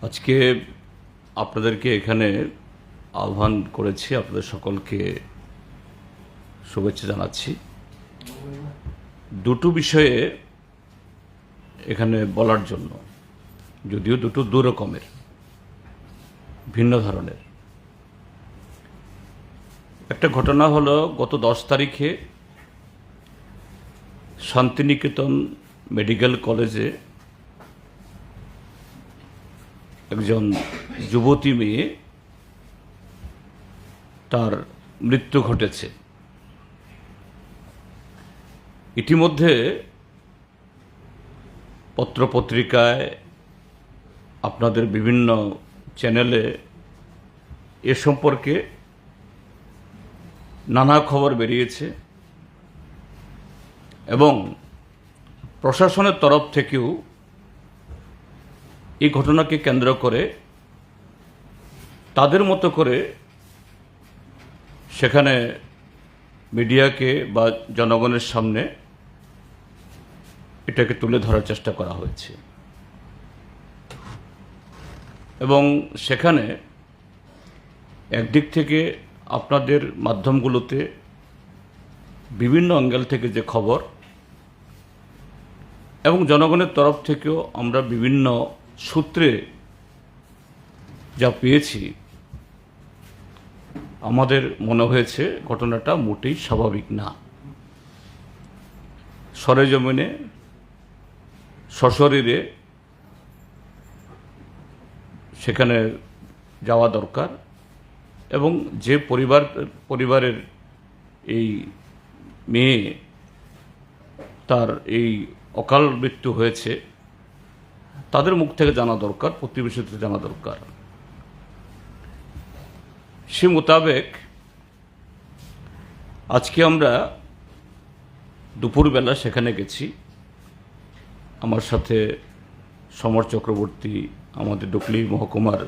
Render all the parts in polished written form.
আজকে আপনাদেরকে এখানে আহ্বান করেছি, আপনাদের সকলকে শুভেচ্ছা জানাচ্ছি। দুটো বিষয়ে এখানে বলার জন্য, যদিও দুটো দু রকমের, ভিন্ন ধরনের। একটা ঘটনা হলো গত 10 তারিখে শান্তিনিকেতন মেডিকেল কলেজে একজন যুবতী মেয়ে তার মৃত্যু ঘটেছে। ইতিমধ্যে পত্রপত্রিকায়, আপনাদের বিভিন্ন চ্যানেলে এ সম্পর্কে নানা খবর বেরিয়েছে এবং প্রশাসনের তরফ থেকেও এই ঘটনাকে কেন্দ্র করে তাদের মতো করে সেখানে মিডিয়াকে বা জনগণের সামনে এটাকে তুলে ধরার চেষ্টা করা হয়েছে এবং সেখানে একদিক থেকে আপনাদের মাধ্যমগুলোতে বিভিন্ন অ্যাঙ্গেল থেকে যে খবর এবং জনগণের তরফ থেকেও আমরা বিভিন্ন সূত্রে যা পেয়েছি, আমাদের মনে হয়েছে ঘটনাটা মোটেই স্বাভাবিক না। সরেজমিনে সশরীরে সেখানে যাওয়া দরকার এবং যে পরিবারের এই মেয়ে তার এই অকাল মৃত্যু হয়েছে তাদের মুখ থেকে জানা দরকার, প্রতিবেশী থেকে জানা দরকার। সে মোতাবেক আজকে আমরা দুপুরবেলা সেখানে গেছি। আমার সাথে সমর চক্রবর্তী, আমাদের ডুকলি মহকুমার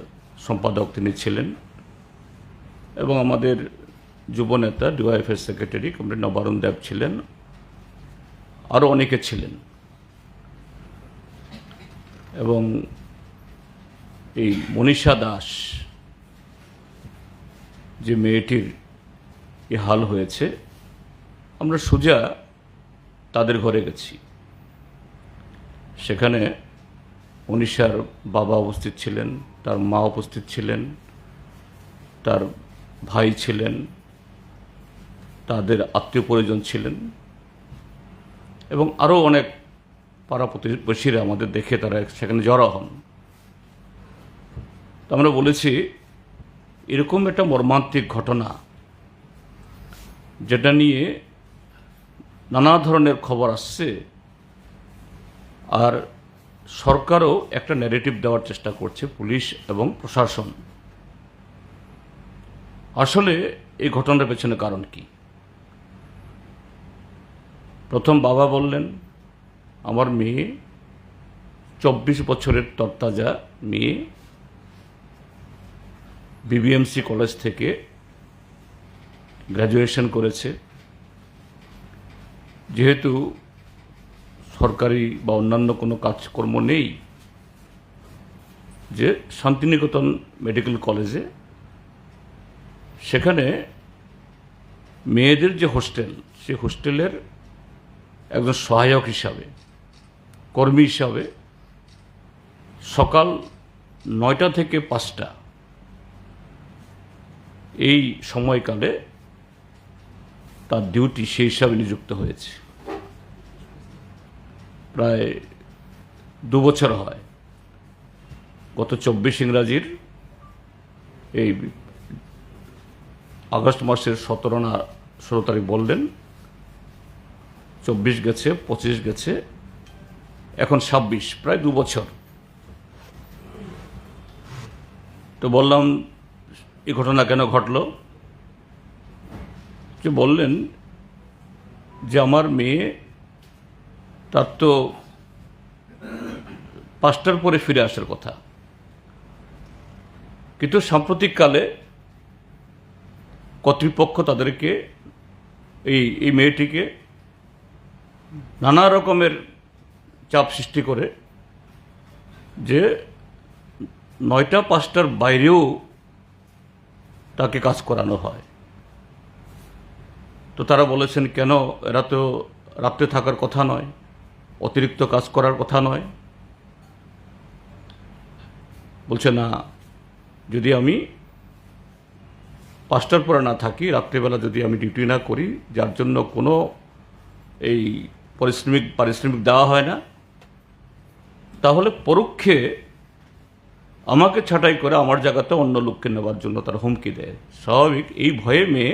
সম্পাদক, তিনি ছিলেন এবং আমাদের যুবনেতা ডিওয়াইএফের সেক্রেটারি কমরেড নবারুণ দেব ছিলেন, আরও অনেকে ছিলেন। এবং এই মনীষা দাস, যে মেয়েটির এ হাল হয়েছে, আমরা সোজা তাদের ঘরে গেছি। সেখানে মনীষার বাবা উপস্থিত ছিলেন, তার মা উপস্থিত ছিলেন, তার ভাই ছিলেন, তাদের আত্মীয় পরিজন ছিলেন এবং আরও অনেক পাড়া প্রতিবেশীরা আমাদের দেখে তারা সেখানে জড়ো হন। তো আমরা বলেছি, এরকম একটা মর্মান্তিক ঘটনা যেটা নিয়ে নানা ধরনের খবর আসছে, আর সরকারও একটা ন্যারেটিভ দেওয়ার চেষ্টা করছে, পুলিশ এবং প্রশাসন। আসলে এই ঘটনার পেছনে কারণ কি? প্রথম বাবা বললেন, আমার মেয়ে 24 বছরের তরতাজা মেয়ে, বিবিএমসি কলেজ থেকে গ্র্যাজুয়েশন করেছে। যেহেতু সরকারি বা অন্যান্য কোনো কাজকর্ম নেই, যে শান্তিনিকেতন মেডিকেল কলেজে সেখানে মেয়েদের যে হোস্টেল, সেই হোস্টেলের একজন সহায়ক হিসাবে, কর্মী হিসাবে সকাল 9টা থেকে 5টা এই সময়কালে তার ডিউটি সেই হিসাবে নিযুক্ত হয়েছে। প্রায় 2 বছর হয়। গত 24 ইংরাজির এই আগস্ট মাসের 17 না 16 তারিখ বললেন, 24 গেছে, 25 গেছে, এখন 26, প্রায় 2 বছর। তো বললাম, এই ঘটনা কেন ঘটল? যে বললেন যে আমার মেয়ে, তার তো 5টার পরে ফিরে আসার কথা, কিন্তু সাম্প্রতিককালে কর্তৃপক্ষ তাদেরকে এই মেয়েটিকে নানা রকমের চাপ সৃষ্টি করে যে 9টা 5টার বাইরেও তাকে কাজ করানো হয়। তো তারা বলেছেন, কেন, এরা তো রাত্রে থাকার কথা নয়, অতিরিক্ত কাজ করার কথা নয়। বলছে না, যদি আমি 5টার পরে না থাকি, রাত্রিবেলা যদি আমি ডিউটি না করি, যার জন্য কোনো এই পারিশ্রমিক দেওয়া হয় না, তাহলে পরোক্ষে আমাকে ছাঁটাই করে আমার জায়গাতে অন্য লোককে নেওয়ার জন্য তারা হুমকি দেয়। স্বাভাবিক, এই ভয়ে মেয়ে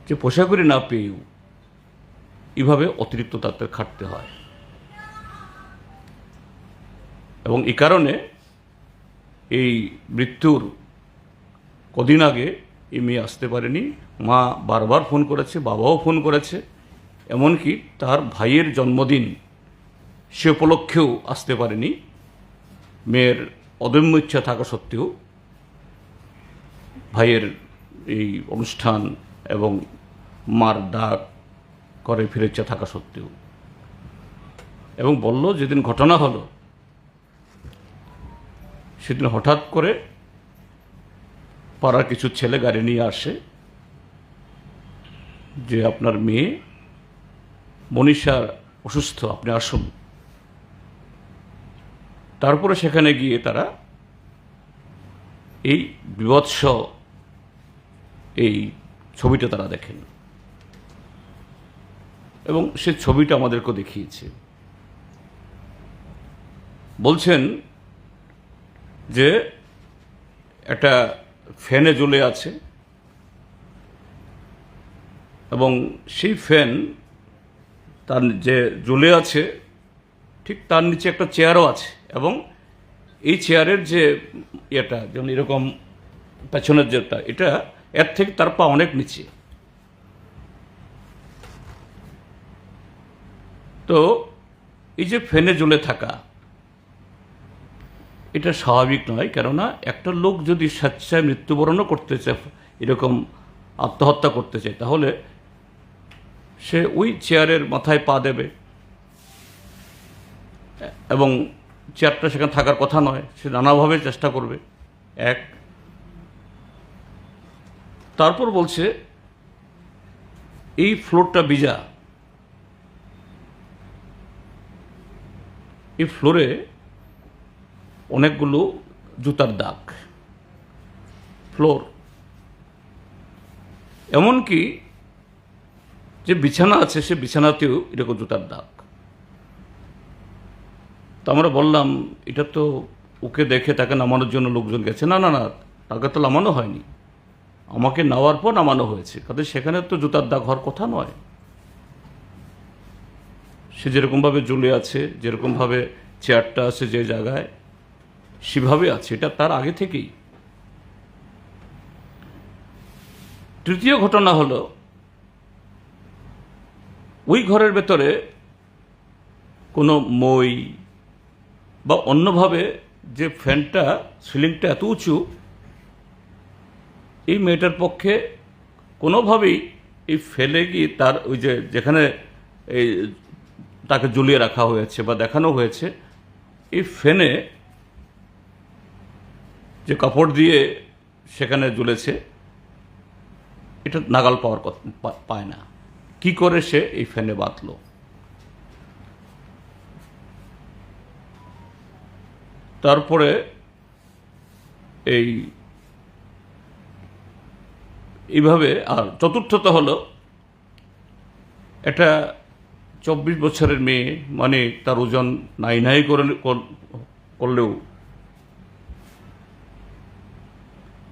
যে পোশাকরি না পেয়েও এইভাবে অতিরিক্ত তাদের খাটতে হয়। এবং এই কারণে এই মৃত্যুর কদিন আগে এই মেয়ে আসতে পারেনি। মা বারবার ফোন করেছে, বাবাও ফোন করেছে, এমনকি তার ভাইয়ের জন্মদিন সে উপলক্ষেও আসতে পারেনি। মেয়ের অদম্য ইচ্ছা থাকা সত্ত্বেও, ভাইয়ের এই অনুষ্ঠান এবং মার ডাক করে ফিরে ইচ্ছা থাকা সত্ত্বেও, এবং বলল যেদিন ঘটনা হলো সেদিন হঠাৎ করে পাড়ার কিছু ছেলে গাড়ি নিয়ে আসে যে আপনার মেয়ে মনীষা অসুস্থ, আপনি আসুন। তারপরে সেখানে গিয়ে তারা এই বিভৎস এই ছবিটা তারা দেখেন, এবং সে ছবিটা আমাদেরকে দেখিয়েছে। বলছেন যে একটা ফ্যানে ঝুলে আছে, এবং সেই ফ্যান তার যে ঝুলে আছে ঠিক তার নিচে একটা চেয়ারও আছে, এবং এই চেয়ারের যে ইয়েটা যেমন এরকম পেছনের যেটা, এটা এর থেকে তার পা অনেক নিচে। তো এই যে ফ্যানে ঝুলে থাকা, এটা স্বাভাবিক নয়। কেননা একটা লোক যদি স্বেচ্ছায় মৃত্যুবরণও করতে চায়, এরকম আত্মহত্যা করতে চায়, তাহলে সে ওই চেয়ারের মাথায় পা দেবে, এবং চেয়ারটা সেখানে থাকার কথা নয়, সে নানাভাবে চেষ্টা করবে। এক, তারপর বলছে এই ফ্লোরটা ভিজা, এই ফ্লোরে অনেকগুলো জুতার দাগ, ফ্লোর, এমনকি যে বিছানা আছে সে বিছানাতেও এরকম জুতার দাগ। তো আমরা বললাম, এটা তো ওকে দেখে তাকে নামানোর জন্য লোকজন গেছে। না না না, তাকে তো নামানো হয়নি, আমাকে নেওয়ার পর নামানো হয়েছে, কাজে সেখানে তো জুতার দাগ হওয়ার কথা নয়। সে যেরকমভাবে ঝুলে আছে, যেরকমভাবে চেয়ারটা আছে যে জায়গায়, সেভাবে আছে, এটা তার আগে থেকেই। তৃতীয় ঘটনা হলো, ওই ঘরের ভেতরে কোনো মই বা অন্যভাবে যে ফ্যানটা, সিলিংটা এত উঁচু, এই মেয়েটার পক্ষে কোনোভাবেই এই ফেলে গিয়ে তার ওই যে যেখানে এই তাকে ঝুলিয়ে রাখা হয়েছে বা দেখানো হয়েছে, এই ফ্যানে যে কাপড় দিয়ে সেখানে ঝুলেছে, এটা নাগাল পাওয়ার পায় না। কি করে সে এই ফ্যানে বাঁধল? তারপরে এইভাবে। আর চতুর্থত হলো, এটা 24 বছরের মেয়ে, মানে তার ওজন নাই করলেও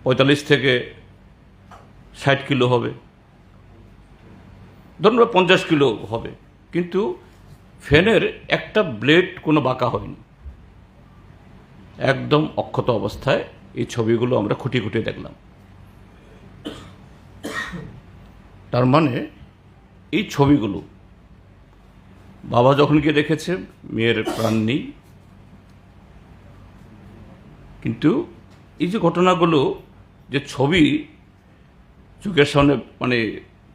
45 থেকে 60 কিলো হবে, ধরুন 50 কিলো হবে, কিন্তু ফ্যানের একটা ব্লেড কোনো বাঁকা হয়নি, একদম অক্ষত অবস্থায়। এই ছবিগুলো আমরা খুঁটিয়ে খুঁটিয়ে দেখলাম। তার মানে এই ছবিগুলো বাবা যখন গিয়ে দেখেছে মেয়ের প্রাণ নেই, কিন্তু এই যে ঘটনাগুলো, যে ছবি চোখের সামনে, মানে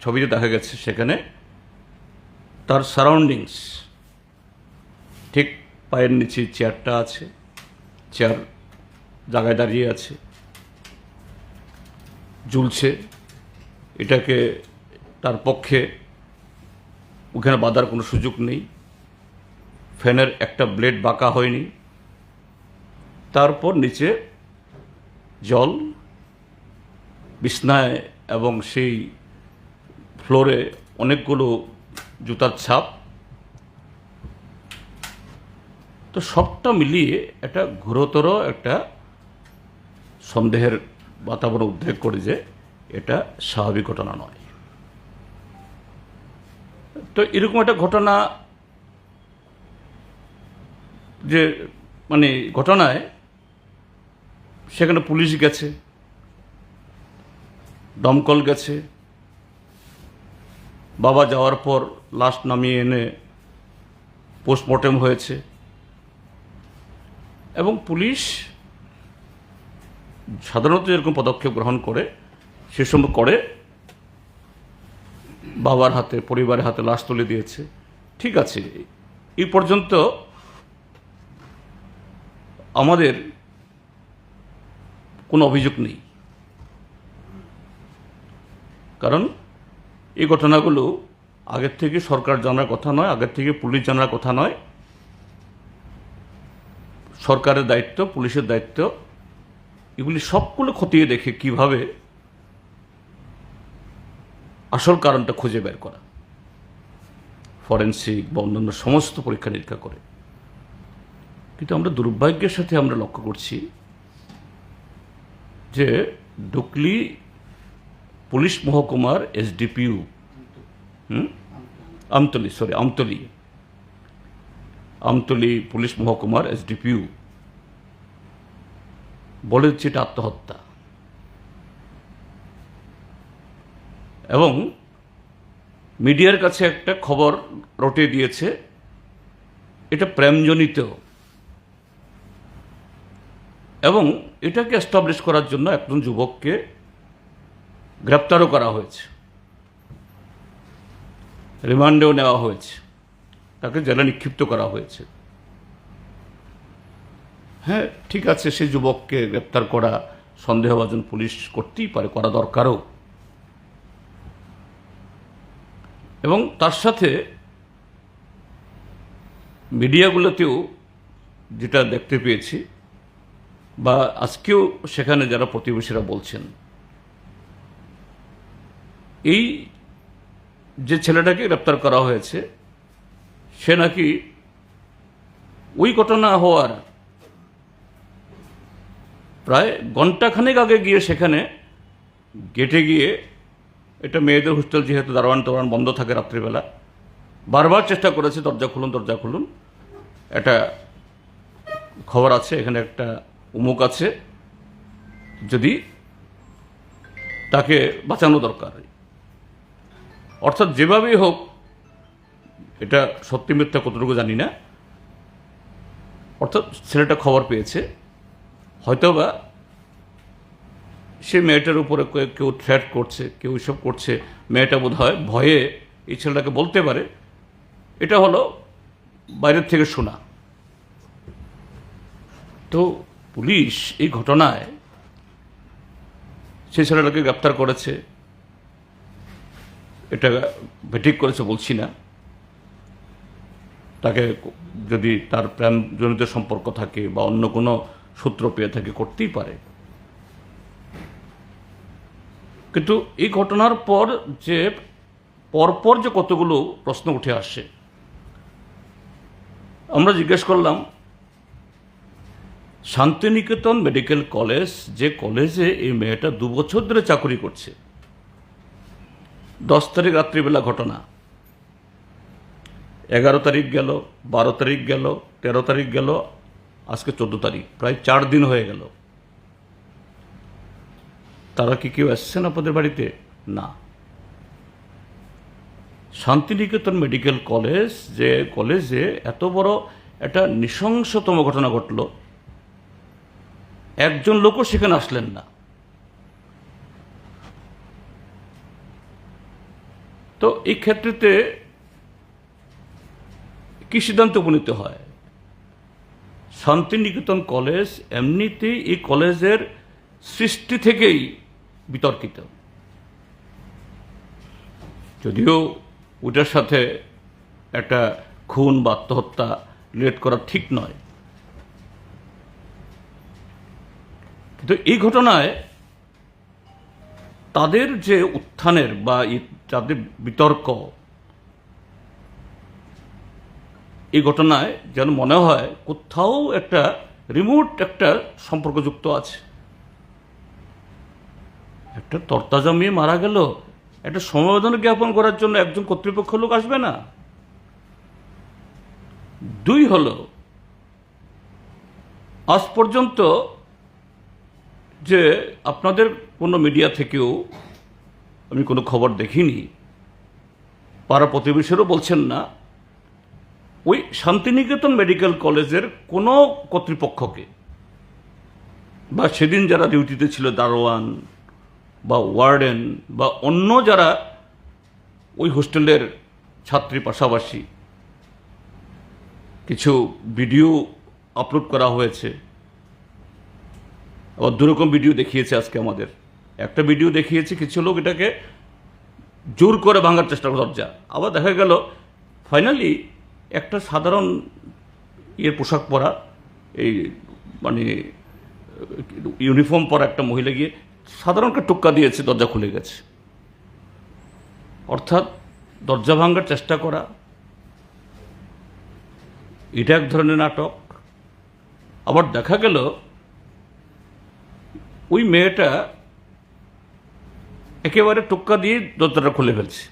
ছবিতে দেখা গেছে, সেখানে তার সারাউন্ডিংস, ঠিক পায়ের নিচে চেয়ারটা আছে, চেয়ার জায়গায় দাঁড়িয়ে আছে, ঝুলছে। এটাকে তার পক্ষে ওখানে বাঁধার কোনো সুযোগ নেই। ফ্যানের একটা ব্লেড বাঁকা হয়নি। তারপর নিচে জল, বিছনায় এবং সেই ফ্লোরে অনেকগুলো জুতার ছাপ। তো সবটা মিলিয়ে একটা ঘোরতর একটা সন্দেহের বাতাবরণ উদ্রেক করে যে এটা স্বাভাবিক ঘটনা নয়। তো এরকম একটা ঘটনা যে মানে ঘটনায় সেখানে পুলিশ গেছে, দমকল গেছে, বাবা যাওয়ার পর লাশ নামিয়ে এনে পোস্টমর্টেম হয়েছে এবং পুলিশ সাধারণত যেরকম পদক্ষেপ গ্রহণ করে সেসব করে বাবার হাতে, পরিবারের হাতে লাশ তুলে দিয়েছে। ঠিক আছে, এই পর্যন্ত আমাদের কোনো অভিযোগ নেই, কারণ এই ঘটনাগুলো আগের থেকে সরকার জানার কথা নয়, আগের থেকে পুলিশ জানার কথা নয়। সরকারের দায়িত্ব, পুলিশের দায়িত্ব এগুলি সবগুলো খতিয়ে দেখে কিভাবে আসল কারণটা খুঁজে বের করা, ফরেনসিক বা অন্যান্য সমস্ত পরীক্ষা নিরীক্ষা করে। কিন্তু আমরা দুর্ভাগ্যের সাথে আমরা লক্ষ্য করছি যে ডুকলি পুলিশ মহকুমার এসডিপিইউ আমতলী পুলিশ মহকুমার এসডিপিইউ বলেছে এটা আত্মহত্যা, এবং মিডিয়ার কাছে একটা খবর রটে দিয়েছে এটা প্রেমজনিত, এবং এটাকে এস্টাবলিশ করার জন্য একজন যুবককে গ্রেপ্তারও করা হয়েছে, রিমান্ডেও নেওয়া হয়েছে, তাকে জেলে নিক্ষিপ্ত করা হয়েছে। হ্যাঁ, ঠিক আছে, সেই যুবককে গ্রেপ্তার করা সন্দেহভাজন পুলিশ করতেই পারে, করা দরকারও। এবং তার সাথে মিডিয়াগুলোতেও যেটা দেখতে পেয়েছি বা আজকেও সেখানে যারা প্রতিবেশীরা বলছেন, এই যে ছেলেটাকে গ্রেপ্তার করা হয়েছে সে নাকি ওই ঘটনা হওয়ার প্রায় ঘণ্টাখানেক আগে গিয়ে সেখানে গেটে গিয়ে, এটা মেয়েদের হোস্টেল যেহেতু দারোয়ান বন্ধ থাকে রাত্রিবেলা, বারবার চেষ্টা করেছে দরজা খুলুন, একটা খবর আছে, এখানে একটা উমুক আছে, যদি তাকে বাঁচানো দরকার। অর্থাৎ যেভাবেই হোক, এটা সত্যি মিথ্যা কতটুকু জানি না, অর্থাৎ ছেলেটা খবর পেয়েছে, হয়তোবা সে মেয়েটার উপরে কেউ থ্রেট করছে, কেউ এসব করছে, মেয়েটা বোধ হয় ভয়ে এই ছেলেটাকে বলতে পারে। এটা হলো বাইরের থেকে শোনা। তো পুলিশ এই ঘটনায় সেই ছেলেটাকে গ্রেপ্তার করেছে, এটা বেঠিক করেছে বলছি না, তাকে যদি তার প্রেমজনিত সম্পর্ক থাকে বা অন্য কোনো সূত্র পেয়ে থাকে, করতেই পারে। কিন্তু এই ঘটনার পর যে পরপর যে কতগুলো প্রশ্ন উঠে আসে, আমরা জিজ্ঞেস করলাম শান্তিনিকেতন মেডিকেল কলেজ, যে কলেজে এই মেয়েটা 2 বছর ধরে চাকরি করছে, 10 তারিখ রাত্রিবেলা ঘটনা, 11 তারিখ গেল, 12 তারিখ গেল, 13 তারিখ গেল, আজকে 14 তারিখ, প্রায় 4 দিন হয়ে গেল। তারা কি কেউ আসছেন আপনাদের বাড়িতে? না। শান্তিনিকেতন মেডিকেল কলেজ, যে কলেজে এত বড় একটা নৃশংসতম ঘটনা ঘটল, একজন লোকও সেখানে আসলেন না। তো এই ক্ষেত্রেতে কি সিদ্ধান্ত উপনীত হয়? শান্তিনিকেতন কলেজ এমনিতেই এই কলেজের সৃষ্টি থেকেই বিতর্কিত, যদিও ওটার সাথে একটা খুন বা আত্মহত্যা রিলেট করা ঠিক নয়, কিন্তু এই ঘটনায় তাদের যে উত্থানের বা তাদের বিতর্ক, এই ঘটনায় যেন মনে হয় কোথাও একটা রিমোট একটা সম্পর্কযুক্ত আছে। একটা তরতাজা মেয়ে মারা গেল, একটা সমবেদনা জ্ঞাপন করার জন্য একজন কর্তৃপক্ষ লোক আসবে না? দুই হলো, আজ পর্যন্ত যে আপনাদের কোনো মিডিয়া থেকেও আমি কোনো খবর দেখিনি, পাড়া প্রতিবেশীরও বলছেন না, ওই শান্তিনিকেতন মেডিকেল কলেজের কোনো কর্তৃপক্ষকে বা সেদিন যারা ডিউটিতে ছিল, দারোয়ান বা ওয়ার্ডেন বা অন্য যারা ওই হোস্টেলের ছাত্রী, পাশাপাশি কিছু ভিডিও আপলোড করা হয়েছে, আবার দুরকম ভিডিও দেখিয়েছে। আজকে আমাদের একটা ভিডিও দেখিয়েছে কিছু লোক এটাকে জোর করে ভাঙার চেষ্টা করে দরজা, আবার দেখা গেল ফাইনালি একটা সাধারণ পোশাক পরা, এই মানে ইউনিফর্ম পরা একটা মহিলা গিয়ে সাধারণ একটা টোক্কা দিয়েছে, দরজা খুলে গেছে। অর্থাৎ দরজা ভাঙার চেষ্টা করা, এটা এক ধরনের নাটক। আবার দেখা গেল ওই মেয়েটা একেবারে টোক্কা দিয়ে দরজাটা খুলে ফেলছে।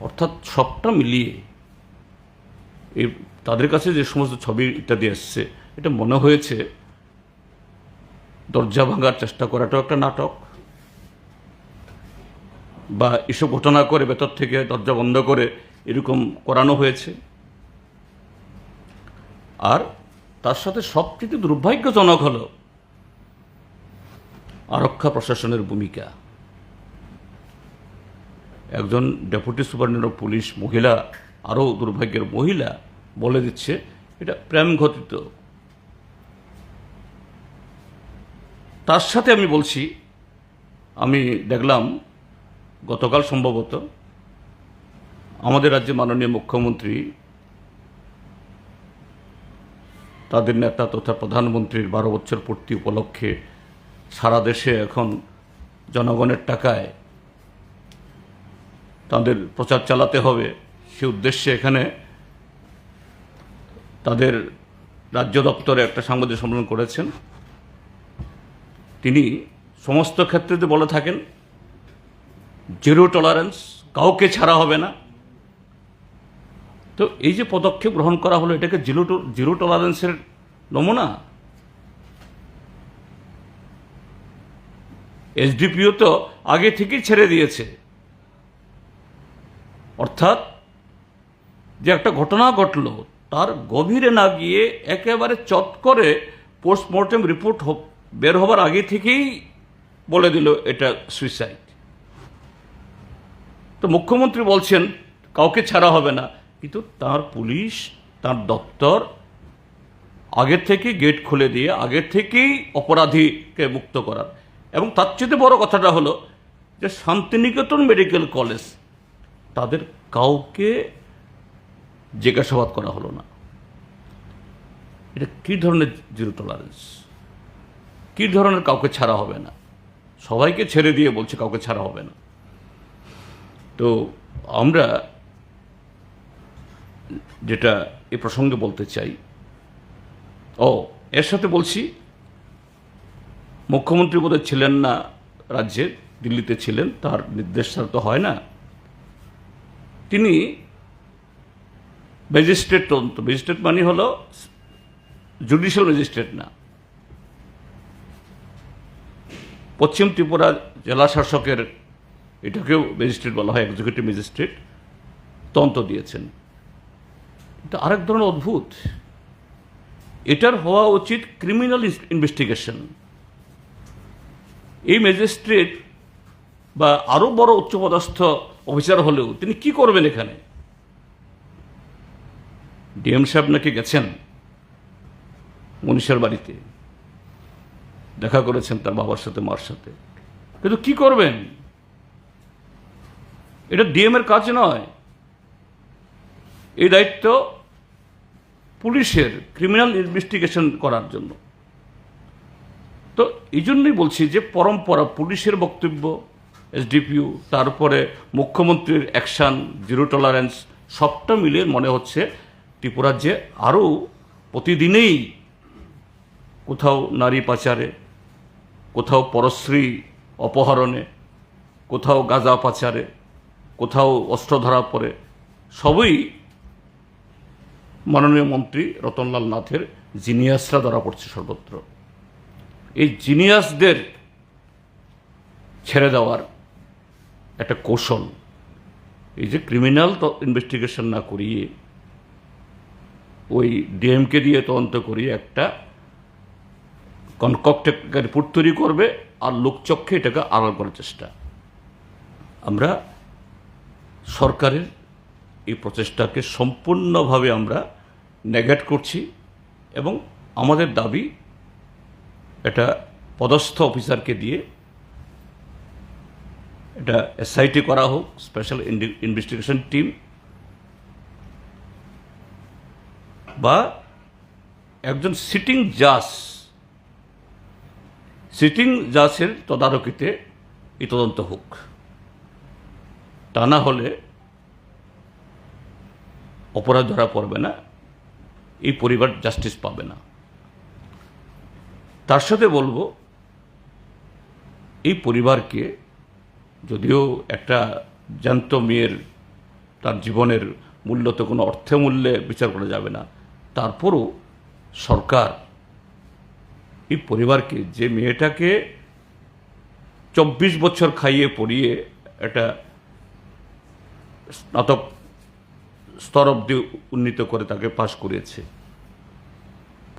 অর্থাৎ সবটা মিলিয়ে এই তাদের কাছে যে সমস্ত ছবি ইত্যাদি এসছে, এটা মনে হয়েছে দরজা ভাঙার চেষ্টা করাটাও একটা নাটক, বা এসব ঘটনা করে ভেতর থেকে দরজা বন্ধ করে এরকম করানো হয়েছে। আর তার সাথে সবচেয়ে দুর্ভাগ্যজনক হলো আরক্ষা প্রশাসনের ভূমিকা। একজন ডেপুটি সুপারিনটেন্ডেন্ট অফ পুলিশ মহিলা, আরও দুর্ভাগ্যের মহিলা, বলে দিচ্ছে এটা প্রেম ঘটিত। তার সাথে আমি বলছি, আমি দেখলাম গতকাল সম্ভবত আমাদের রাজ্যে মাননীয় মুখ্যমন্ত্রী, তাদের নেতা তথা প্রধানমন্ত্রীর 12 বছর পূর্তি উপলক্ষে সারা দেশে এখন জনগণের টাকায় তাদের প্রচার চালাতে হবে, সে উদ্দেশ্যে এখানে তাদের রাজ্য দপ্তরে একটা সাংবাদিক সম্মেলন করেছেন। তিনি সমস্ত ক্ষেত্রে বলে থাকেন জিরো টলারেন্স, কাউকে ছাড়া হবে না। তো এই যে পদক্ষেপ গ্রহণ করা হলো, এটাকে জিরো টলারেন্সের নমুনা। এসডিপিও তো আগে থেকেই ছেড়ে দিয়েছে। অর্থাৎ যে একটা ঘটনা ঘটলো, তার গভীরে না গিয়ে একেবারে চট করে পোস্টমর্টেম রিপোর্ট বের হবার আগে থেকেই বলে দিল এটা সুইসাইড। তো মুখ্যমন্ত্রী বলছেন কাউকে ছাড়া হবে না, কিন্তু তার পুলিশ, তার দপ্তর আগের থেকে গেট খুলে দিয়ে আগের থেকেই অপরাধীকে মুক্ত করার। এবং তার চেয়ে বড় কথাটা হলো যে শান্তিনিকেতন মেডিকেল কলেজ, তাদের কাউকে জিজ্ঞাসাবাদ করা হলো না। এটা কী ধরনের জিরো টলারেন্স, কী ধরনের কাউকে ছাড়া হবে না? সবাইকে ছেড়ে দিয়ে বলছে কাউকে ছাড়া হবে না। তো আমরা যেটা এ প্রসঙ্গে বলতে চাই, এর সাথে বলছি, মুখ্যমন্ত্রী বোধহয় ছিলেন না রাজ্যে, দিল্লিতে ছিলেন, তার নির্দেশ ছাড়া তো হয় না। তিনি ম্যাজিস্ট্রেট তদন্ত, ম্যাজিস্ট্রেট মানে হলো জুডিশিয়াল ম্যাজিস্ট্রেট না, পশ্চিম ত্রিপুরা জেলা শাসকের, এটাকেও ম্যাজিস্ট্রেট বলা হয়, এক্সিকিউটিভ ম্যাজিস্ট্রেট, তদন্ত দিয়েছেন। এটা আরেক ধরনের অদ্ভুত। এটার হওয়া উচিত ক্রিমিনাল ইনভেস্টিগেশন। এই ম্যাজিস্ট্রেট বা আরও বড় উচ্চপদস্থ অফিসার হলেও তিনি কি করবেন এখানে? ডিএম সাহেব নাকি গেছেন, মনীষার বাড়িতে দেখা করেছেন তার বাবার সাথে, মার সাথে। কিন্তু কি করবেন? এটা ডিএম এর কাজ নয়, এই দায়িত্ব পুলিশের, ক্রিমিনাল ইনভেস্টিগেশন করার জন্য। তো এই জন্যই বলছি যে পরম্পরা, পুলিশের বক্তব্য, এসডিপিইউ, তারপরে মুখ্যমন্ত্রীর অ্যাকশন, জিরো টলারেন্স, সবটা মিলে মনে হচ্ছে ত্রিপুরার যে আরও প্রতিদিনেই কোথাও নারী পাচারে, কোথাও পরশ্রী অপহরণে, কোথাও গাঁজা পাচারে, কোথাও অস্ত্র ধরা পড়ে, সবই মাননীয় মন্ত্রী রতনলাল নাথের জিনিয়াসরা ধরা পড়ছে সর্বত্র। এই জিনিয়াসদের ছেড়ে দেওয়ার একটা কৌশল, এই যে ক্রিমিনাল ইনভেস্টিগেশন না করিয়ে ওই ডিএমকে দিয়ে তদন্ত করিয়ে একটা কনকক্টেড রিপোর্ট তৈরি করবে আর লোকচক্ষে এটাকে আড়াল করার চেষ্টা। আমরা সরকারের এই প্রচেষ্টাকে সম্পূর্ণভাবে আমরা নেগেট করছি এবং আমাদের দাবি এটা পদস্থ অফিসারকে দিয়ে এটা এসআইটি করা হোক, স্পেশাল ইনভেস্টিগেশন টিম, বা একজন সিটিং জাজের তদারকিতে এই তদন্ত হোক। তা না হলে অপরাধ ধরা পড়বে না, এই পরিবার জাস্টিস পাবে না। তার সাথে বলবো, এই পরিবারকে, যদিও একটা জ্যান্ত মেয়ের তার জীবনের মূল্য তো কোনো অর্থমূল্যে বিচার করা যাবে না, তারপরও সরকার এই পরিবারকে, যে মেয়েটাকে 24 বছর খাইয়ে পড়িয়ে একটা স্নাতক স্তর অবধি উন্নীত করে তাকে পাশ করিয়েছে,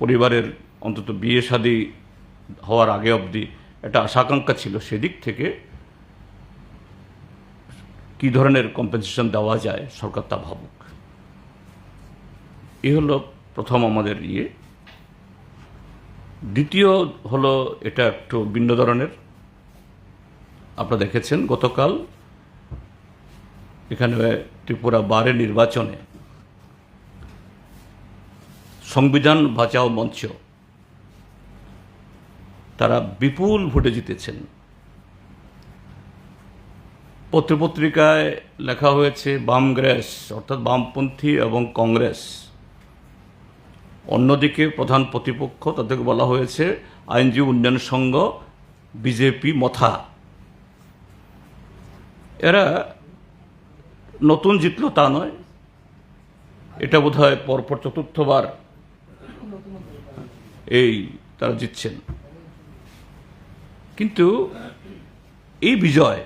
পরিবারের অন্তত বিয়ে শাদী হওয়ার আগে অবধি একটা আশা আকাঙ্ক্ষা ছিল, সেদিক থেকে কী ধরনের কম্পেনসেশন দেওয়া যায় সরকার তা ভাবুক। এ হলো প্রথম আমাদের ইয়ে। দ্বিতীয় হলো, এটা একটু ভিন্ন ধরনের। আপনারা দেখেছেন গতকাল এখানে ত্রিপুরা বারের নির্বাচনে সংবিধান বাঁচাও মঞ্চ তারা বিপুল ভোটে জিতেছেন। পত্রপত্রিকায় লেখা হয়েছে বামগ্রেস, অর্থাৎ বামপন্থী এবং কংগ্রেস। অন্যদিকে প্রধান প্রতিপক্ষ, তাদেরকে বলা হয়েছে আইনজীবী উন্নয়ন সংঘ, বিজেপি মথা। এরা নতুন জিতল তা নয়, এটা বোধহয় পরপর চতুর্থবার এই তারা জিতছেন। কিন্তু এই বিজয়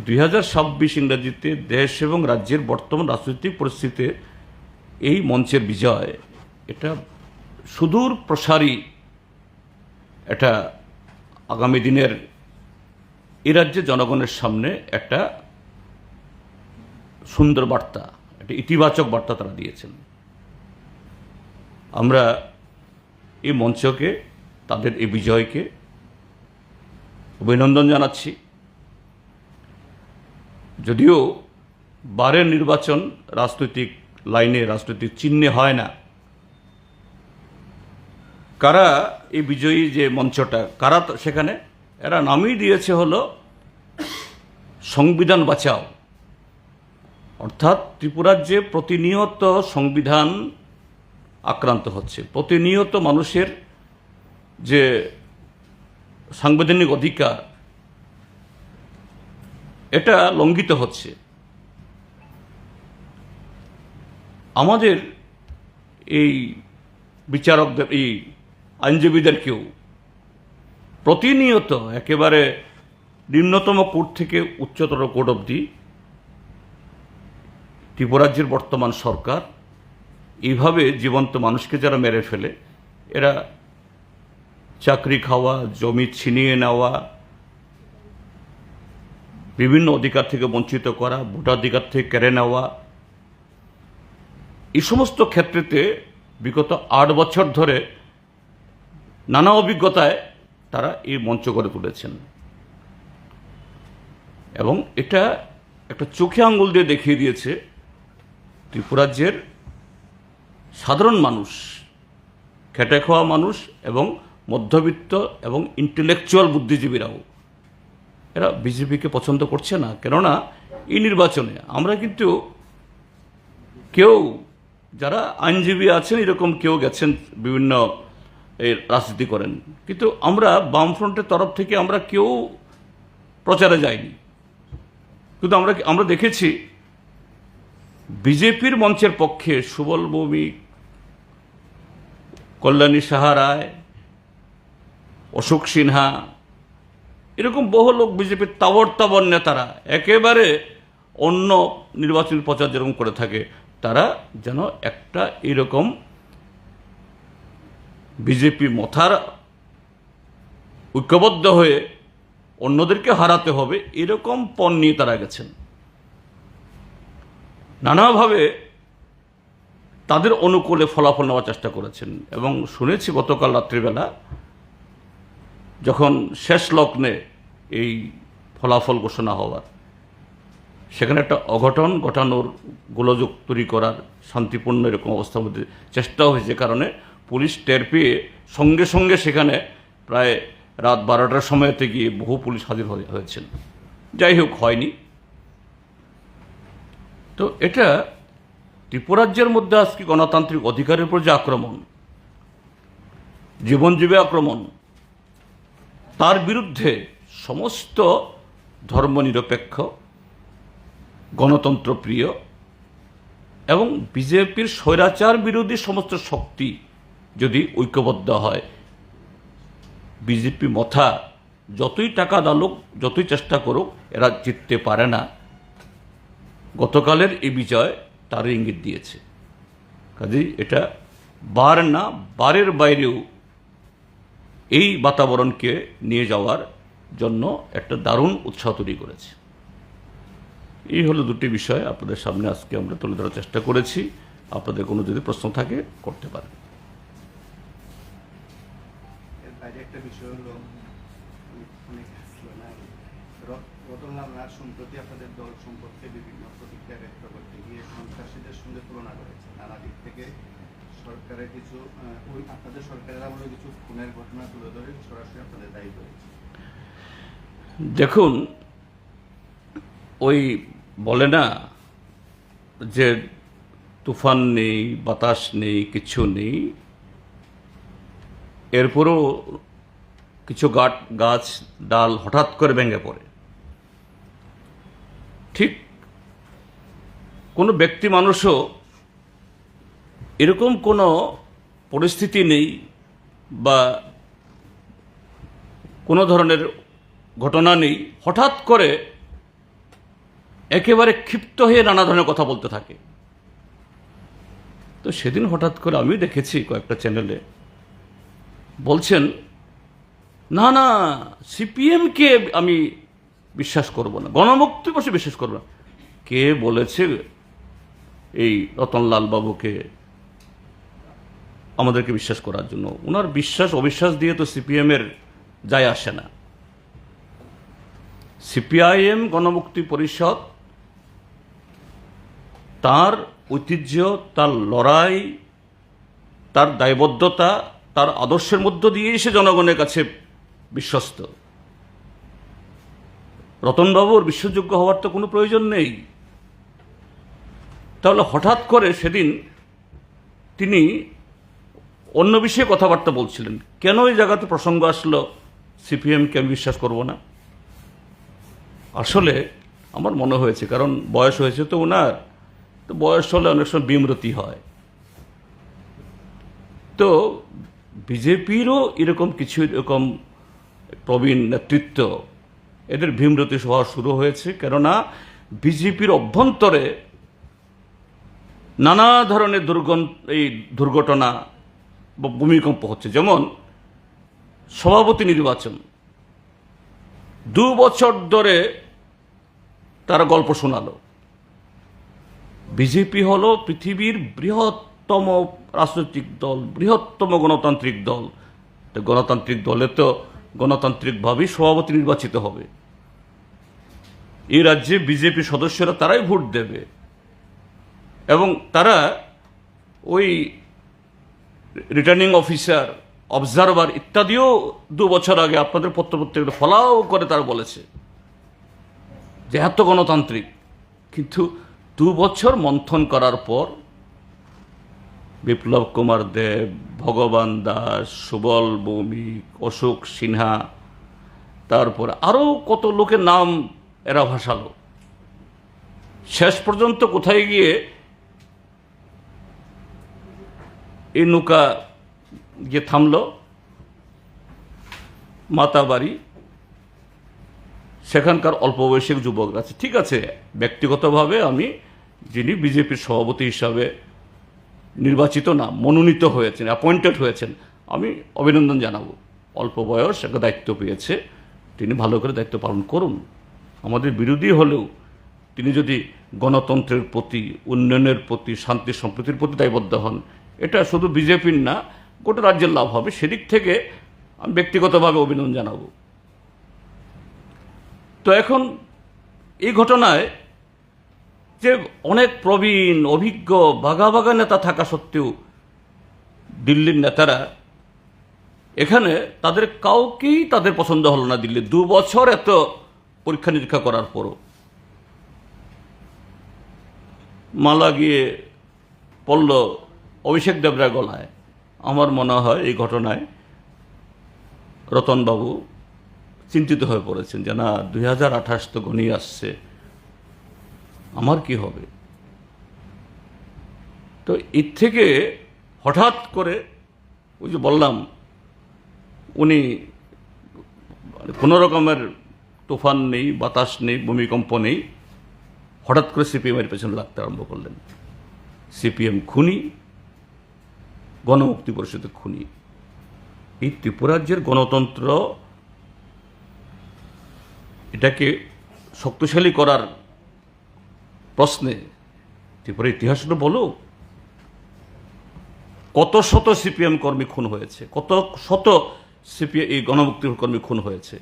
2026 ইংরাজিতে দেশ এবং রাজ্যের বর্তমান রাজনৈতিক পরিস্থিতিতে এই মঞ্চের বিজয়, এটা সুদূর প্রসারী, এটা আগামী দিনের এই রাজ্যের জনগণের সামনে একটা সুন্দর বার্তা, একটা ইতিবাচক বার্তা তারা দিয়েছেন। আমরা এই মঞ্চকে, তাদের এই বিজয়কে অভিনন্দন জানাচ্ছি। যদিও বারের নির্বাচন রাজনৈতিক লাইনে, রাজনৈতিক চিহ্নে হয় না, কারা এই বিজয়ী যে মঞ্চটা, কারা সেখানে, এরা নামই দিয়েছে হলো সংবিধান বাঁচাও। অর্থাৎ ত্রিপুরার যে প্রতিনিয়ত সংবিধান আক্রান্ত হচ্ছে, প্রতিনিয়ত মানুষের যে সাংবিধানিক অধিকার এটা লঙ্ঘিত হচ্ছে। আমাদের এই বিচারকদের, এই আইনজীবীদেরকেও প্রতিনিয়ত একেবারে নিম্নতম কোর্ট থেকে উচ্চতর কোর্ট অবধি ত্রিপুরাজ্যের বর্তমান সরকার এইভাবে জীবন্ত মানুষকে যারা মেরে ফেলে, এরা চাকরি খাওয়া, জমি ছিনিয়ে নেওয়া, বিভিন্ন অধিকার থেকে বঞ্চিত করা, ভোটাধিকার থেকে কেড়ে নেওয়া, এই সমস্ত ক্ষেত্রেতে বিগত 8 বছর ধরে নানা অভিজ্ঞতায় তারা এই মঞ্চ গড়ে তুলেছেন এবং এটা একটা চোখে আঙ্গুল দিয়ে দেখিয়ে দিয়েছে ত্রিপুরাজ্যের সাধারণ মানুষ, খেটে খাওয়া মানুষ এবং মধ্যবিত্ত এবং ইন্টেলেকচুয়াল বুদ্ধিজীবীরাও এরা বিজেপিকে পছন্দ করছে না। কেননা এই নির্বাচনে আমরা কিন্তু কেউ যারা আইনজীবী আছেন এরকম কেউ গেছেন বিভিন্ন রাজনীতি করেন, কিন্তু আমরা বামফ্রন্টের তরফ থেকে আমরা কেউ প্রচারে যাইনি। কিন্তু আমরা দেখেছি বিজেপির মঞ্চের পক্ষে সুবল ভৌমিক, কল্যাণী সাহা রায়, অশোক সিনহা, এরকম বহু লোক বিজেপির তাবর নেতারা একেবারে অন্য নির্বাচনী প্রচার যেরকম করে থাকে তারা যেন একটা এরকম বিজেপি মথার ঐক্যবদ্ধ হয়ে অন্যদেরকে হারাতে হবে এরকম পণ নিয়ে তারা গেছেন। নানাভাবে তাদের অনুকূলে ফলাফল নেওয়ার চেষ্টা করেছেন এবং শুনেছি গতকাল রাত্রিবেলা যখন শেষ লগ্নে এই ফলাফল ঘোষণা হওয়ার, সেখানে একটা অঘটন ঘটানোর, গোলযোগ তৈরি করার, শান্তিপূর্ণ এরকম অবস্থার মধ্যে চেষ্টা হয়েছে কারণে পুলিশ টের পেয়ে সঙ্গে সঙ্গে সেখানে প্রায় রাত 12টার সময়তে গিয়ে বহু পুলিশ হাজির হয়েছেন। যাই হোক, হয়নি। তো এটা ত্রিপুরাজ্যের মধ্যে আজকে গণতান্ত্রিক অধিকারের উপর যে আক্রমণ, জীবনজীবী আক্রমণ, তার বিরুদ্ধে সমস্ত ধর্মনিরপেক্ষ, গণতন্ত্রপ্রিয় এবং বিজেপির স্বৈরাচার বিরোধী সমস্ত শক্তি যদি ঐক্যবদ্ধ হয়, বিজেপি মথা যতই টাকা দালুক, যতই চেষ্টা করুক, এরা জিততে পারে না। গতকালের এই বিজয় তার ইঙ্গিত দিয়েছে। কাজেই এটা বার না, বারের বাইরেও এই বাতাবরণকে নিয়ে যাওয়ার জন্য একটা দারুণ উৎসাহ তৈরি করেছে। এই হলো দুটি বিষয় আপনাদের সামনে আজকে আমরা তুলে ধরার চেষ্টা করেছি। আপনাদের কোনো যদি প্রশ্ন থাকে করতে পারেন। এর বাইরে একটা বিষয় হলো রতনলাল নাথ সম্প্রতি আপনাদের দল সম্পর্কে বিভিন্ন প্রতিক্রিয়া ব্যক্ত করতে গিয়ে সন্ত্রাসীদের সঙ্গে তুলনা করেছে। নানা দিক থেকে সরকারের কিছু আপনাদের সরকারের আমলে কিছু খুনের ঘটনা তুলে ধরে সরাসরি আপনাদের দায়ী করেছে। দেখুন, ওই বলে না যে তুফান নেই, বাতাস নেই, কিছু নেই, এরপরও কিছু গাছ ডাল হঠাৎ করে ভেঙে পড়ে। ঠিক কোনো ব্যক্তি মানুষও এরকম কোনো পরিস্থিতি নেই বা কোনো ধরনের ঘটনা নেই, হঠাৎ করে একেবারে ক্ষিপ্ত হয়ে নানা ধরনের কথা বলতে থাকে। তো সেদিন হঠাৎ করে আমি দেখেছি কয়েকটা চ্যানেলে বলছেন, না না, সিপিএমকে আমি বিশ্বাস করব না, গণমুক্তি বসে বিশ্বাস করব না। কে বলেছে এই রতনলাল বাবুকে আমাদেরকে বিশ্বাস করার জন্য? ওনার বিশ্বাস অবিশ্বাস দিয়ে তো সিপিএমের যায় আসে না। সিপিআইএম গণমুক্তি পরিষদ তার ঐতিহ্য, তার লড়াই, তার দায়বদ্ধতা, তার আদর্শের মধ্য দিয়ে সে জনগণের কাছে বিশ্বস্ত। রতনবাবুর বিশ্বাসযোগ্য হওয়ার তো কোনো প্রয়োজন নেই। তাহলে হঠাৎ করে সেদিন তিনি অন্য বিষয়ে কথাবার্তা বলছিলেন, কেন এই জায়গাতে প্রসঙ্গ আসলো সিপিএমকে আমি বিশ্বাস করব না? আসলে আমার মনে হয়েছে, কারণ বয়স হয়েছে তো ওনার, তো বয়স হলে অনেক সময় বিমূর্তি হয়। তো বিজেপিরও এরকম কিছু এরকম প্রবীণ নেতৃত্ব, এদের ভীমরতি হওয়া শুরু হয়েছে। কেননা বিজেপির অভ্যন্তরে নানা ধরনের দুর্ঘটনা বা ভূমিকম্প হচ্ছে। যেমন সভাপতি নির্বাচন, 2 বছর ধরে তারা গল্প শোনালো। বিজেপি হলো পৃথিবীর বৃহৎ বৃহত্তম রাজনৈতিক দল, বৃহত্তম গণতান্ত্রিক দল। তো গণতান্ত্রিক দলে তো গণতান্ত্রিকভাবেই সভাপতি নির্বাচিত হবে। এই রাজ্যে বিজেপি সদস্যরা তারাই ভোট দেবে এবং তারা ওই রিটার্নিং অফিসার, অবজারভার ইত্যাদিও 2 বছর আগে আপনাদের পত্রপত্রিকা ফলাও করে তারা বলেছে যে এত গণতান্ত্রিক। কিন্তু 2 বছর মন্থন করার পর বিপ্লব কুমার দেব, ভগবান দাস, সুবল ভৌমিক, অশোক সিনহা, তারপর আরও কত লোকের নাম এরা ভাসালো। শেষ পর্যন্ত কোথায় গিয়ে এই নৌকা গিয়ে থামল? মাতাবাড়ি, সেখানকার অল্প বয়সী যুবক আছে। ঠিক আছে, ব্যক্তিগতভাবে আমি, যিনি বিজেপির সভাপতি হিসাবে নির্বাচিত না, মনোনীত হয়েছেন, অ্যাপয়েন্টেড হয়েছেন, আমি অভিনন্দন জানাবো। অল্প বয়স, একটা দায়িত্ব পেয়েছে, তিনি ভালো করে দায়িত্ব পালন করুন। আমাদের বিরোধী হলেও তিনি যদি গণতন্ত্রের প্রতি, উন্নয়নের প্রতি, শান্তি সম্প্রীতির প্রতি দায়বদ্ধ হন, এটা শুধু বিজেপির না, গোটা রাজ্যের লাভ হবে। সেদিক থেকে আমি ব্যক্তিগতভাবে অভিনন্দন জানাবো। তো এখন এই ঘটনায় যে অনেক প্রবীণ, অভিজ্ঞ, বাঘা বাঘা নেতা থাকা সত্ত্বেও দিল্লির নেতারা এখানে তাদের কাউকেই তাদের পছন্দ হলো না। দিল্লি 2 বছর এত পরীক্ষা নিরীক্ষা করার পরও মালা গিয়ে পড়ল অভিষেক দেবরায় গলায়। আমার মনে হয় এই ঘটনায় রতনবাবু চিন্তিত হয়ে পড়েছেন যে না, 2028 তো ঘনিয়ে আসছে, আমার কি হবে। তো এর থেকে হঠাৎ করে ওই যে বললাম, উনি কোনো রকমের তুফান নেই, বাতাস নেই, ভূমিকম্প নেই, হঠাৎ করে সিপিএমের পেছনে লাগতে আরম্ভ করলেন। সিপিএম খুনি, গণমুক্তি পরিষদের খুনি। এই ত্রিপুরাজ্যের গণতন্ত্র এটাকে শক্তিশালী করার প্রশ্নে ত্রিপুরার ইতিহাসটা বলো, কত শত সিপিএম কর্মী খুন হয়েছে, কত শত সিপিএম এই গণমুক্তির কর্মী খুন হয়েছে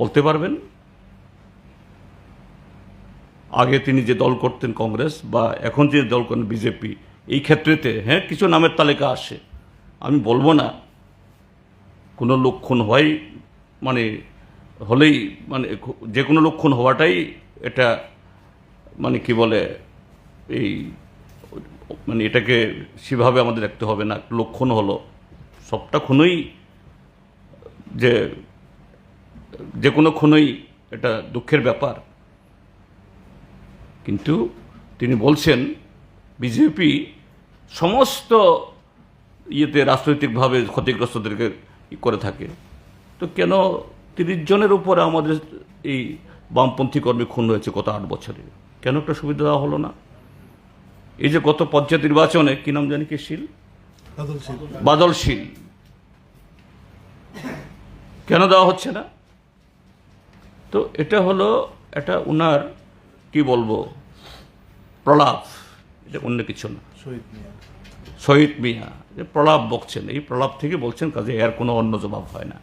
বলতে পারবেন? আগে তিনি যে দল করতেন কংগ্রেস, বা এখন যে দল করেন বিজেপি, এই ক্ষেত্রেতে হ্যাঁ কিছু নামের তালিকা আসে। আমি বলবো না কোনো লোক খুন হয় মানে হলেই, মানে যে কোনো লোক খুন হওয়াটাই এটা মানে কি বলে, এই মানে এটাকে সেভাবে আমাদের দেখতে হবে না। লোক খুন হলো, সবটা খুনই, যে কোনো খুনই এটা দুঃখের ব্যাপার। কিন্তু তিনি বলছেন বিজেপি সমস্ত ইয়েতে রাজনৈতিকভাবে ক্ষতিগ্রস্তদেরকে করে থাকে। তো কেন 30 জনের উপরে আমাদের এই বামপন্থী কর্মী খুন হয়েছে গত 8 বছরে, কেন একটা সুবিধা দেওয়া হলো না? এই যে গত পঞ্চায়েত নির্বাচনে কি নাম জানি, কি শীল, বাদল শীল, কেন দেওয়া হচ্ছে না? তো এটা হলো এটা উনার কি বলবো প্রলাপ, এটা অন্য কিছু না। শহীদ মিয়া যে প্রলাপ বকছেন, এই প্রলাপ থেকে বলছেন, কাজে এর কোনো অন্য জবাব হয় না।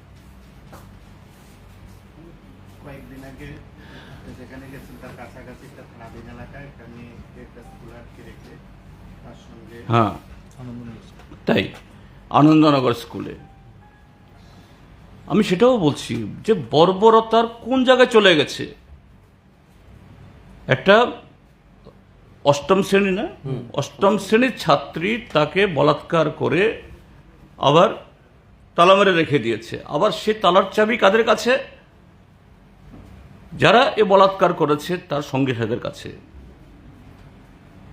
কয়েকদিন আগে যেখানে গেছেন তার কাছাকাছি একটা থানাধীন এলাকায় একটা মেয়েকে একটা স্কুল আটকে রেখে তার সঙ্গে, হ্যাঁ তাই, আনন্দনগর স্কুলে। আমি সেটাও বলছি যে বর্বরতার কোন জায়গায় চলে গেছে। একটা 8ম শ্রেণী না, 8ম শ্রেণীর ছাত্রী, তাকে বলাৎকার করে আবার তালা মেরে রেখে দিয়েছে। আবার সে তালার চাবি কাদের কাছে? যারা এ বলাৎকার করেছে তার সঙ্গী সাথীদের কাছে।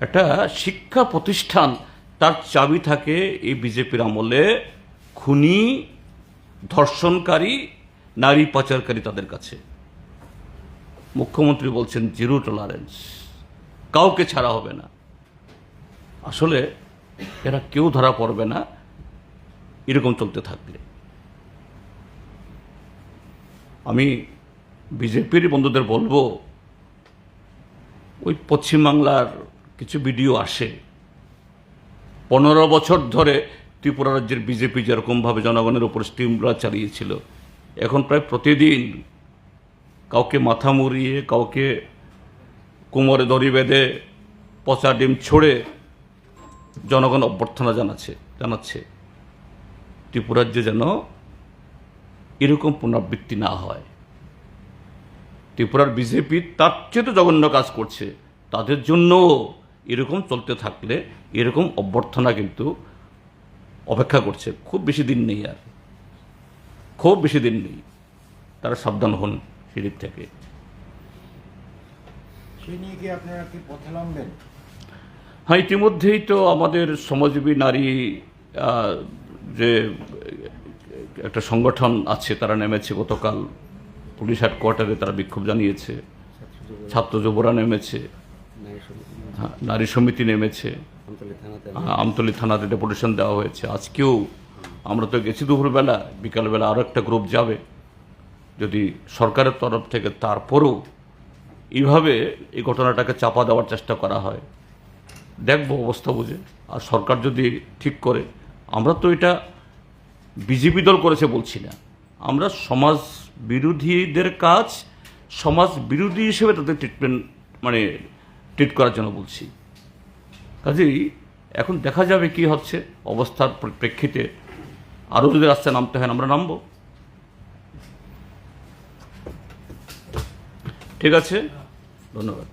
একটা শিক্ষা প্রতিষ্ঠান, তার চাবি থাকে এই বিজেপির আমলে খুনি, ধর্ষণকারী, নারী পাচারকারী তাদের কাছে। মুখ্যমন্ত্রী বলছেন 0 টলারেন্স, কাউকে ছাড়া হবে না। আসলে এরা কেউ ধরা পড়বে না এরকম চলতে থাকলে। আমি বিজেপির বন্ধুদের বলবো, ওই পশ্চিমবাংলার কিছু ভিডিও আসে, 15 বছর ধরে ত্রিপুরা রাজ্যের বিজেপি যেরকমভাবে জনগণের উপর স্টিমরা চালিয়েছিল, এখন প্রায় প্রতিদিন কাউকে মাথা মুড়িয়ে, কাউকে কোমরে দড়ি বেঁধে, পচা ডিম ছড়ে জনগণ অভ্যর্থনা জানাচ্ছে। ত্রিপুরা রাজ্যে যেন এরকম পুনরাবৃত্তি না হয়। ত্রিপুরার বিজেপি তার চেয়ে তো জঘন্য কাজ করছে, তাদের জন্যও এরকম চলতে থাকলে এরকম অভ্যর্থনা কিন্তু অপেক্ষা করছে। খুব বেশি দিন নেই, আর খুব বেশি দিন নেই। তারা সাবধান হন সেদিক থেকে। সেই নিয়ে কি আপনারা কি পথে নামবেন? হ্যাঁ, ইতিমধ্যেই তো আমাদের সমাজজীবী নারী যে একটা সংগঠন আছে, তারা নেমেছে গতকাল পুলিশ হেডকোয়ার্টারে, তারা বিক্ষোভ জানিয়েছে। ছাত্র যুবরা নেমেছে, নারী সমিতি নেমেছে, আমতলী থানাতে ডেপুটেশন দেওয়া হয়েছে। আজকেও আমরা তো গেছি দুপুরবেলা, বিকালবেলা আরও একটা গ্রুপ যাবে। যদি সরকারের তরফ থেকে তারপরেও এইভাবে এই ঘটনাটাকে চাপা দেওয়ার চেষ্টা করা হয়, দেখব অবস্থা বুঝে। আর সরকার যদি ঠিক করে, আমরা তো এটা বিজেপি দল করেছে বলছি না, আমরা সমাজ বিরোধীদের কাজ সমাজ বিরোধী হিসেবে তাদের ট্রিট করার জন্য বলছি। কাজেই এখন দেখা যাবে কি হচ্ছে অবস্থার প্রেক্ষিতে। আরও যদি রাস্তায় নামতে হয় আমরা নামব। ঠিক আছে, ধন্যবাদ।